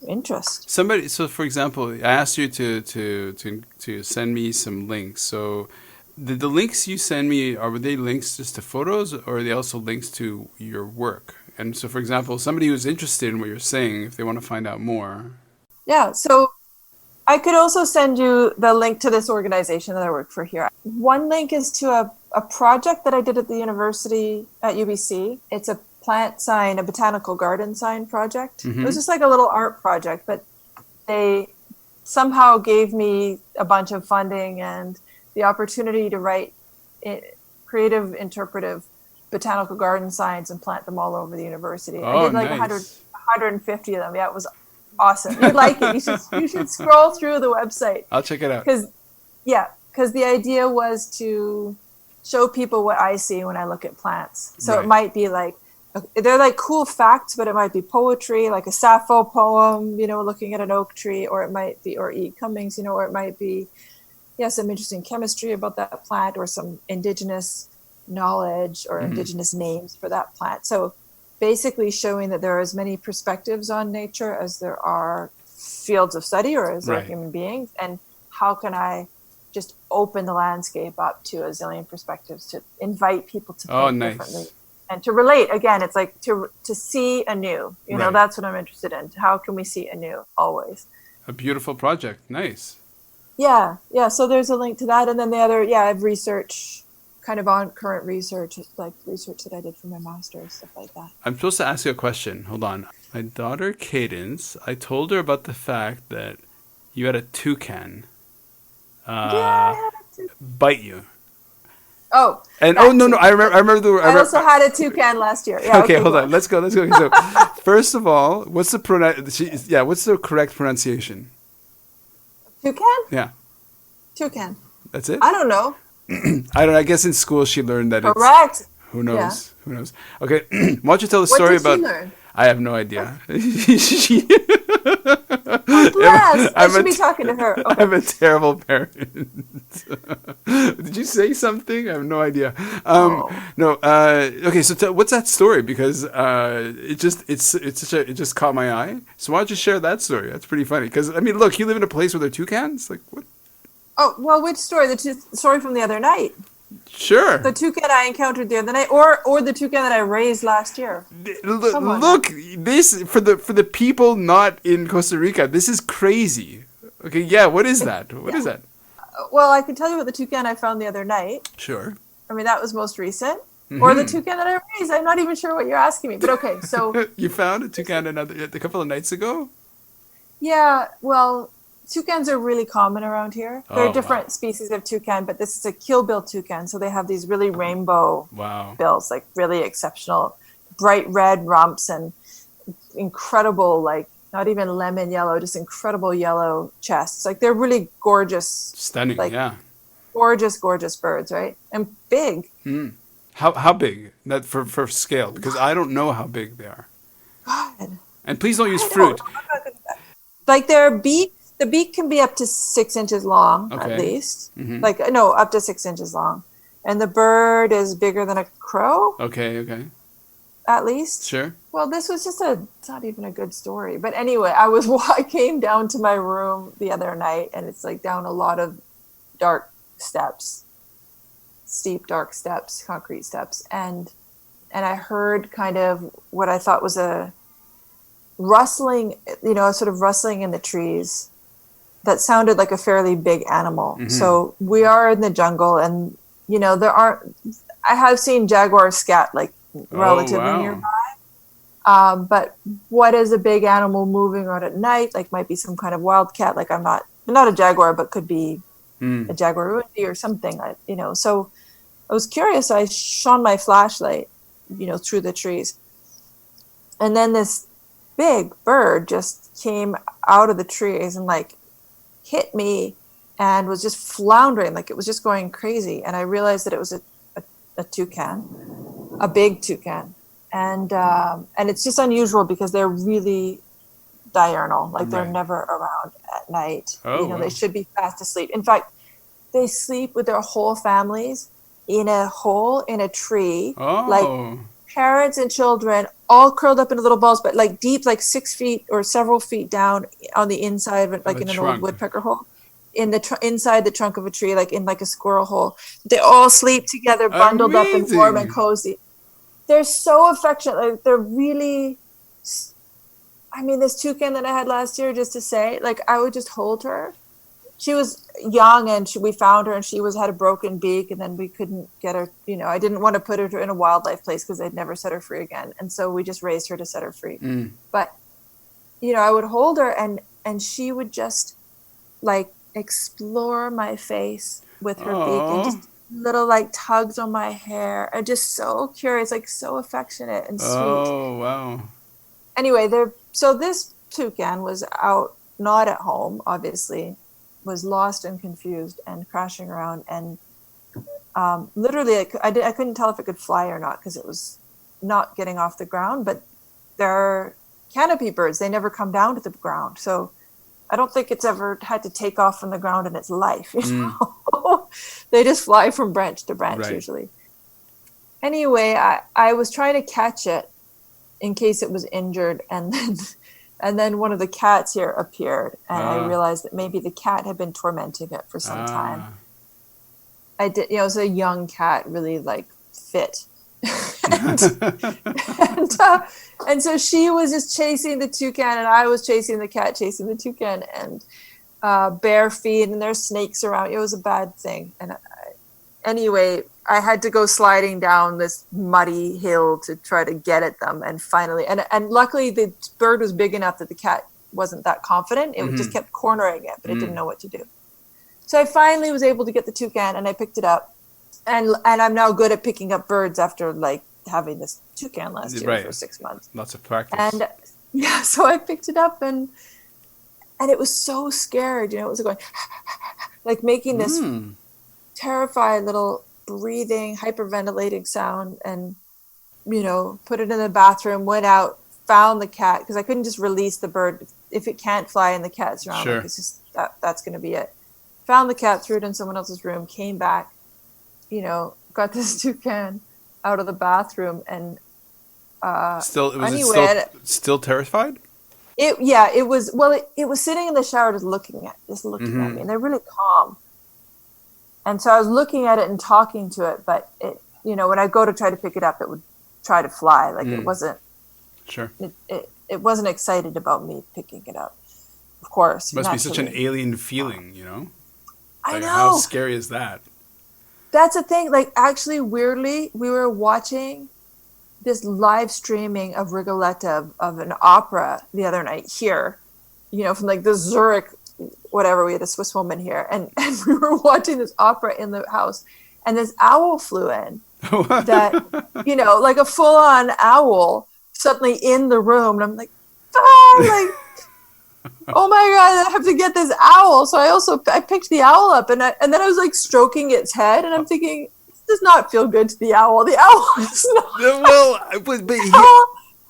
interest. So for example, I asked you to send me some links. So the links you send me, were they links just to photos, or are they also links to your work? And so, for example, somebody who's interested in what you're saying, if they want to find out more. Yeah, so I could also send you the link to this organization that I work for here. One link is to a project that I did at the university at UBC. It's a plant sign, a botanical garden sign project. It was just like a little art project, but they somehow gave me a bunch of funding and the opportunity to write creative, interpretive botanical garden signs and plant them all over the university. I did like nice. 150 of them. Yeah, it was awesome. You'd like it. You should scroll through the website. I'll check it out. Because the idea was to show people what I see when I look at plants. So Right. It might be like, they're like cool facts, but it might be poetry, like a Sappho poem, looking at an oak tree, or it might be, or E. Cummings, or it might be, some interesting chemistry about that plant, or some indigenous knowledge or indigenous names for that plant. So basically showing that there are as many perspectives on nature as there are fields of study, or as there are human beings, and how can I just open the landscape up to a zillion perspectives to invite people to think differently and to relate. Again, it's like to see anew. That's what I'm interested in. How can we see anew always? A beautiful project. Nice. Yeah. So there's a link to that, and then the other, I have research, kind of on current research, like research that I did for my master's, stuff like that. I'm supposed to ask you a question. Hold on. My daughter Cadence, I told her about the fact that you had a toucan I had a toucan. bite you. Oh. And no, I remember. I also had a toucan last year. Yeah, okay, hold on. Let's go. So, first of all, what's the correct pronunciation? Toucan? Yeah. Toucan. That's it? I don't know. I guess in school she learned that Correct. Who knows? Yeah. Who knows? Okay, why don't you tell the story about... What did she learn? I have no idea. I should be talking to her. Okay. I'm a terrible parent. Did you say something? I have no idea. No. Okay, so what's that story? Because it just caught my eye. So why don't you share that story? That's pretty funny. Because I mean, look, you live in a place where there are toucans. Like what? Oh well, which story? The story from the other night. Sure. The toucan I encountered the other night, or the toucan that I raised last year. Look, this for the people not in Costa Rica. This is crazy. Okay, yeah. What is that? What is that? Well, I can tell you about the toucan I found the other night. Sure. I mean, that was most recent. Mm-hmm. Or the toucan that I raised. I'm not even sure what you're asking me, but okay. So you found a toucan a couple of nights ago? Yeah. Well, toucans are really common around here. There are different species of toucan, but this is a keelbill toucan. So they have these really rainbow bills, like really exceptional, bright red rumps and incredible, like not even lemon yellow, just incredible yellow chests. Like they're really gorgeous. Stunning, like, yeah. Gorgeous birds, right? And big. Mm. How big? That for scale, because I don't know how big they are. God. And please don't use fruit. Like their beak. The beak can be up to 6 inches long, at least. Mm-hmm. Up to 6 inches long. And the bird is bigger than a crow. Okay. At least. Sure. Well, this was it's not even a good story. But anyway, I came down to my room the other night, and it's like down a lot of dark steps. Steep, dark steps, concrete steps. And I heard kind of what I thought was a rustling, sort of rustling in the trees. That sounded like a fairly big animal. Mm-hmm. So we are in the jungle, and I have seen jaguars scat like relatively nearby. But what is a big animal moving around at night? Like might be some kind of wildcat. Like I'm not a jaguar, but could be a jaguar or something. So I was curious. So I shone my flashlight, through the trees, and then this big bird just came out of the trees and like hit me and was just floundering, like it was just going crazy. And I realized that it was a toucan, a big toucan. And it's just unusual because they're really diurnal, like they're never around at night. They should be fast asleep. In fact, they sleep with their whole families in a hole in a tree, like parents and children all curled up into little balls, but like deep, like 6 feet or several feet down on the inside of it, like in an old woodpecker hole, in the inside the trunk of a tree, like in like a squirrel hole. They all sleep together, bundled up and warm and cozy. They're so affectionate. Like they're really, I mean, this toucan that I had last year, just to say, like I would just hold her. She was young and we found her and she had a broken beak, and then we couldn't get her, I didn't want to put her in a wildlife place because they'd never set her free again. And so we just raised her to set her free. But, I would hold her and she would just like explore my face with her beak and just little like tugs on my hair and just so curious, like so affectionate and sweet. Oh, wow. Anyway, so this toucan was out, not at home, obviously, was lost and confused and crashing around, and literally I couldn't tell if it could fly or not because it was not getting off the ground. But they're canopy birds, they never come down to the ground, so I don't think it's ever had to take off from the ground in its life. They just fly from branch to branch usually. Anyway, I was trying to catch it in case it was injured, and then one of the cats here appeared, and I realized that maybe the cat had been tormenting it for some time. It was a young cat, really like fit. and so she was just chasing the toucan, and I was chasing the cat, chasing the toucan, and bare feet, and there's snakes around. It was a bad thing. And anyway, I had to go sliding down this muddy hill to try to get at them. And finally, and luckily the bird was big enough that the cat wasn't that confident. It just kept cornering it, but it didn't know what to do. So I finally was able to get the toucan, and I picked it up. And I'm now good at picking up birds after like having this toucan last year for 6 months. Lots of practice. And so I picked it up, and it was so scared. It was going like making this terrified little breathing, hyperventilating sound, and put it in the bathroom, went out, found the cat, because I couldn't just release the bird if it can't fly and the cat's around. Like, it's just that's going to be it. Found the cat, threw it in someone else's room, came back, got this toucan out of the bathroom, and still terrified? It was. Well, it was sitting in the shower just looking at me, and they're really calm. And so I was looking at it and talking to it, but it, when I go to try to pick it up, it would try to fly. Like it wasn't. Sure. It wasn't excited about me picking it up. Of course. It must be such an alien feeling, I know. How scary is that? That's the thing. Like, actually, weirdly, we were watching this live streaming of Rigoletto of an opera the other night here, from like the Zurich, whatever. We had a Swiss woman here, and we were watching this opera in the house, and this owl flew in that, like a full-on owl suddenly in the room. And I'm like, oh my God, I have to get this owl. So I picked the owl up, and then I was like stroking its head, and I'm thinking, this does not feel good to the owl. The owl is not.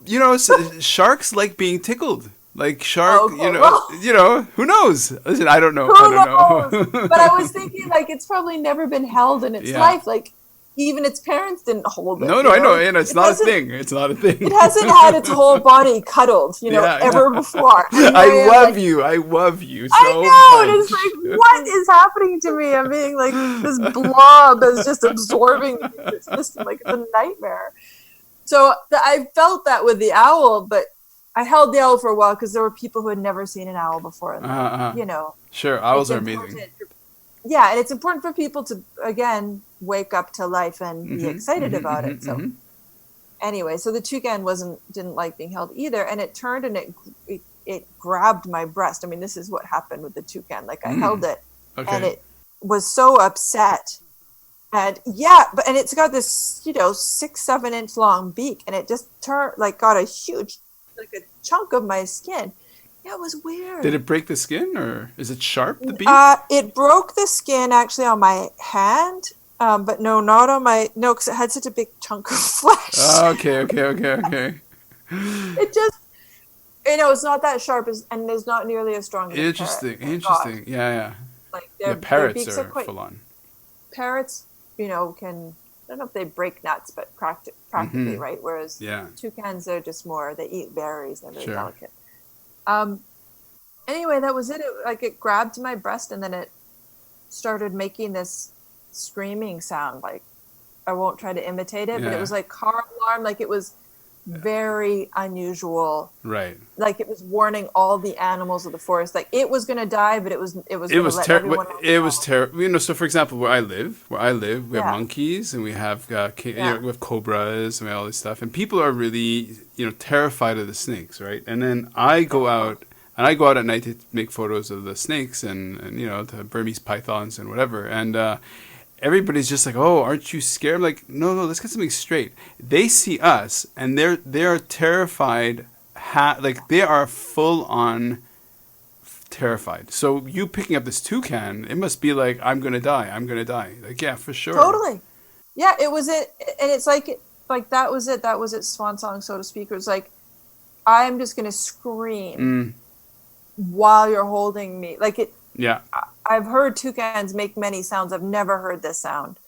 Well, sharks like being tickled. Like shark, who knows? Listen, I don't know. But I was thinking, like, it's probably never been held in its life. Like, even its parents didn't hold it. No, I know. It's not a thing. It's not a thing. It hasn't had its whole body cuddled, ever before. I love you so I know. And it's like, what is happening to me? I'm being like this blob is just absorbing me. It's just like a nightmare. So I felt that with the owl, but I held the owl for a while because there were people who had never seen an owl before. And Sure, owls are amazing. Yeah, and it's important for people to, again, wake up to life and be excited about it. So anyway, so the toucan didn't like being held either, and it turned and it grabbed my breast. I mean, this is what happened with the toucan. Like I held it, and it was so upset. And and it's got this 6-7 inch long beak, and it just got a huge like a chunk of my skin. Yeah, it was weird. Did it break the skin, or is it sharp, the beak? It broke the skin actually on my hand, but no, not on my, no, because it had such a big chunk of flesh. Oh, okay. It just, it's not that sharp, and it's not nearly as strong as a parrot. Interesting. Yeah. Like Parrots are full on. Parrots, can, I don't know if they break nuts, but practically, right? Whereas toucans, they're just more, they eat berries, they're very delicate. Anyway, that was it. It grabbed my breast, and then it started making this screaming sound. Like, I won't try to imitate it, but it was like car alarm. Like, it was very unusual. Right. Like, it was warning all the animals of the forest. Like, it was going to die, but it was terrible. It was terrible. So for example, where I live, we have monkeys, and we have we have cobras, and we have all this stuff, and people are really terrified of the snakes, right? And then I go out at night to make photos of the snakes and the Burmese pythons and whatever, and everybody's just like, "Oh, aren't you scared?" I'm like, no, let's get something straight. They see us, and they are terrified. They are full on terrified. So you picking up this toucan, it must be like, I'm gonna die. Like, yeah, for sure. Totally. Yeah, it was it, and it's like that was it. That was its swan song, so to speak. It was like, I'm just gonna scream while you're holding me. Like it. Yeah. I've heard toucans make many sounds. I've never heard this sound.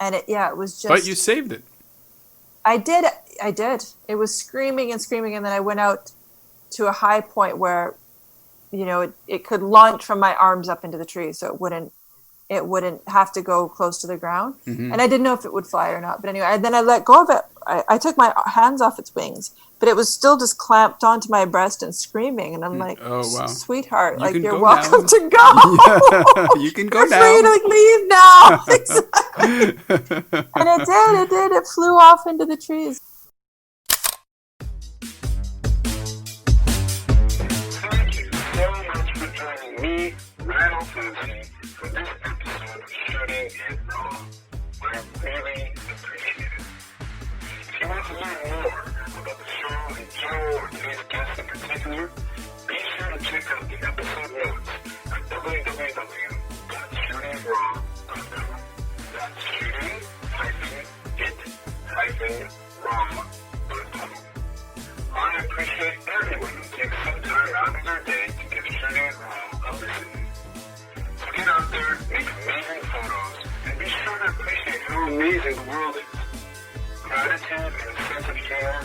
And it was just... But you saved it. I did. It was screaming and screaming, and then I went out to a high point where, it could launch from my arms up into the tree, so it wouldn't have to go close to the ground. Mm-hmm. And I didn't know if it would fly or not. But anyway, then I let go of it. I took my hands off its wings, but it was still just clamped onto my breast and screaming. And I'm like, oh, wow. Sweetheart, you're welcome to go. Yeah, you can go now. You're free to leave now. Exactly. And it did. It flew off into the trees. Thank you so much for joining me, Randall Fancy, for this episode of Shooting It Raw. I really appreciate it. If you want to learn more about the show in general or today's guest in particular, be sure to check out the episode notes at www.shootingraw.com. That's shooting-it-raw.com. I appreciate everyone who takes some time out of their day to give Shooting It Raw a listen. So get out there, make amazing photos, and be sure to appreciate how amazing the world is. Gratitude and a sense of humor